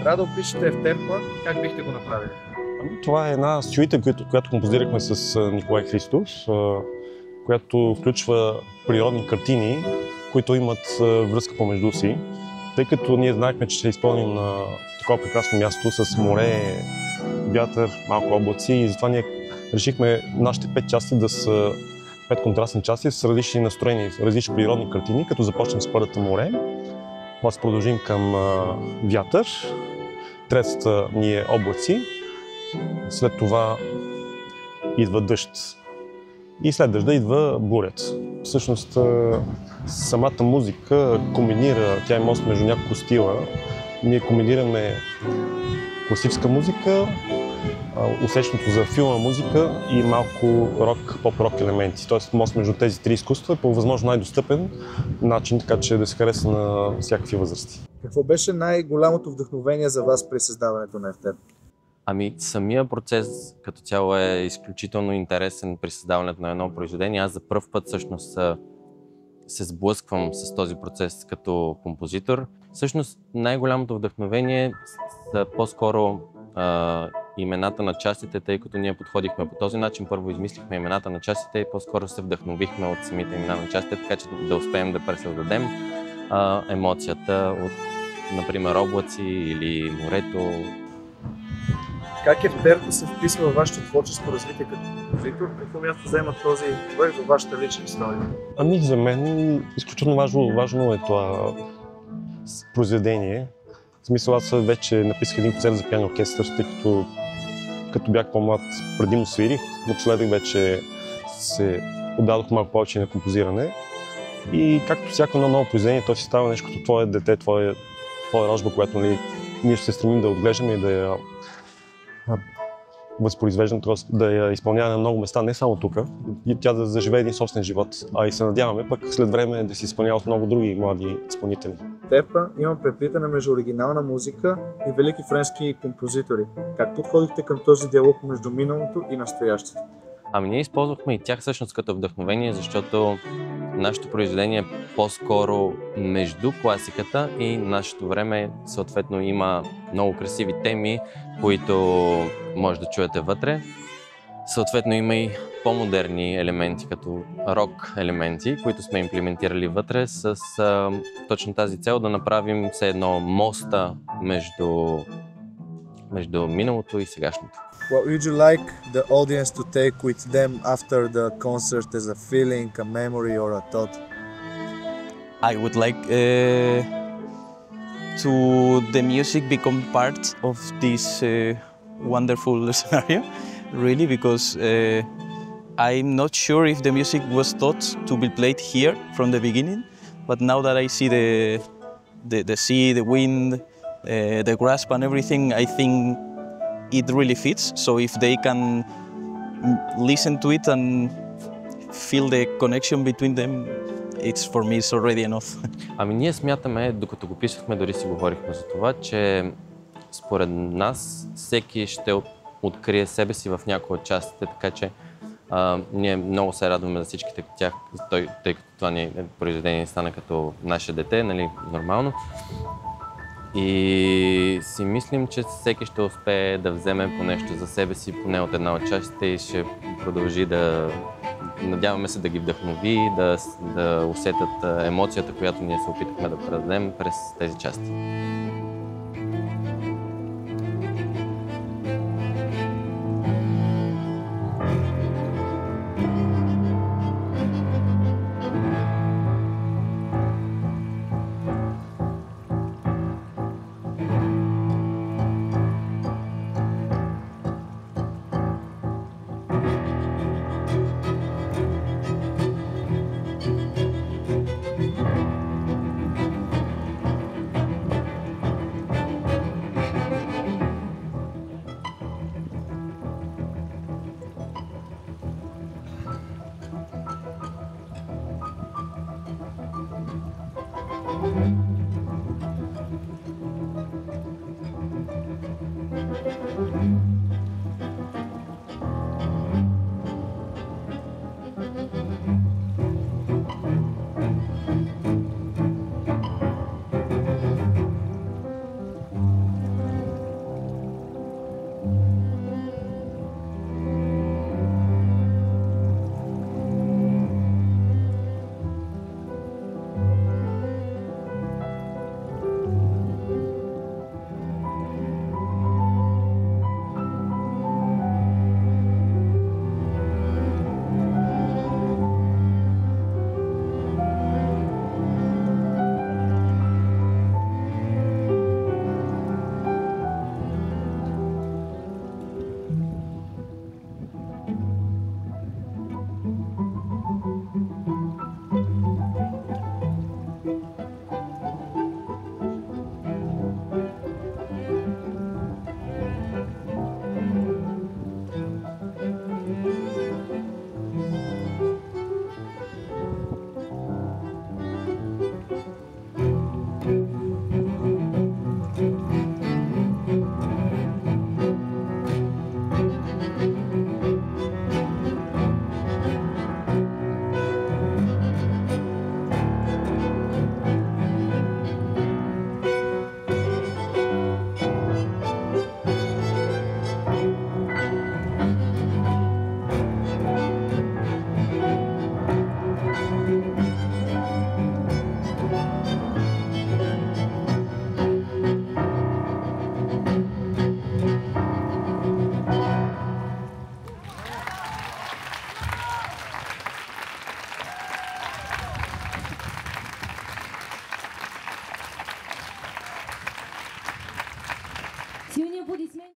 трябва да опишете Ефтерпа, как бихте го направили? Това е една сюита, която композирахме с Николай Христов, която включва природни картини, които имат връзка помежду си. Тъй като ние знаехме, че ще изпълним на такова прекрасно място с море, вятър, малко облаци и затова ние решихме нашите 5 части да са 5 контрастни части с различни настроения, различни природни картини, като започнем с първата море, после продължим към вятър, третата ни е облаци, след това идва дъжд и след дъжда идва бурят. Всъщност самата музика комбинира, тя е мост между няколко стила. Ние комбинираме класическа музика, усещането за филма музика и малко рок, поп-рок елементи. Тоест мост между тези три изкуства по възможно най-достъпен начин, така че да се хареса на всякакви възрасти. Какво беше най-голямото вдъхновение за вас при създаването на Ефтерп? Самия процес като цяло е изключително интересен при създаването на едно произведение. Аз за пръв път всъщност се сблъсквам с този процес като композитор. Всъщност най-голямото вдъхновение са по-скоро имената на частите, тъй като ние подходихме по този начин. Първо измислихме имената на частите и по-скоро се вдъхновихме от самите имена на частите, така че да успеем да пресъздадем емоцията от, например, облаци или морето. Как Ефтерпа се вписва във вашето творческо развитие като композитор? Какво място заема този човек във вашата лична история? За мен изключително важно е това произведение. В смисъл, аз вече написах един концерт за пиано оркестър, тъй като бях по-млад, преди му свирих, напоследък вече се отдадох малко повече на композиране. И както всяко едно ново произведение, то си става нещо като твое дете, твоя рожба, която ние ще се стремим да отглеждаме и да я възпроизвеждам, да я изпълняваме на много места, не само тук, и тя да заживее един собствен живот, а и се надяваме пък след време да се изпълнява от много други млади изпълнители. Ефтерпа има преплитане между оригинална музика и велики френски композитори. Как подходихте към този диалог между миналото и настоящето? Ние използвахме и тях всъщност като вдъхновение, защото нашето произведение е по-скоро между класиката и нашето време. Съответно има много красиви теми, които може да чуете вътре. Съответно има и по-модерни елементи, като рок елементи, които сме имплементирали вътре с точно тази цел да направим все едно моста между миналото и сегашното. What would you like the audience to take with them after the concert as a feeling, a memory or a thought? I would like to the music become part of this wonderful scenario, really, because I'm not sure if the music was thought to be played here from the beginning, but now that I see the sea, the wind, the grasp and everything, I think it really fits. So if they can listen to it and feel the connection between them, for me it's already enough. Ние смятаме, докато го писахме, дори си говорихме за това, че според нас всеки ще открие себе си в някои от частите, така че ние много се радваме за всичките тях, тъй като това ни произведение стана като наше дете, нали, нормално. И си мислим, че всеки ще успее да вземе по нещо за себе си, поне от една от частите и ще продължи надяваме се да ги вдъхнови, да усетят емоцията, която ние се опитахме да предадем през тези части.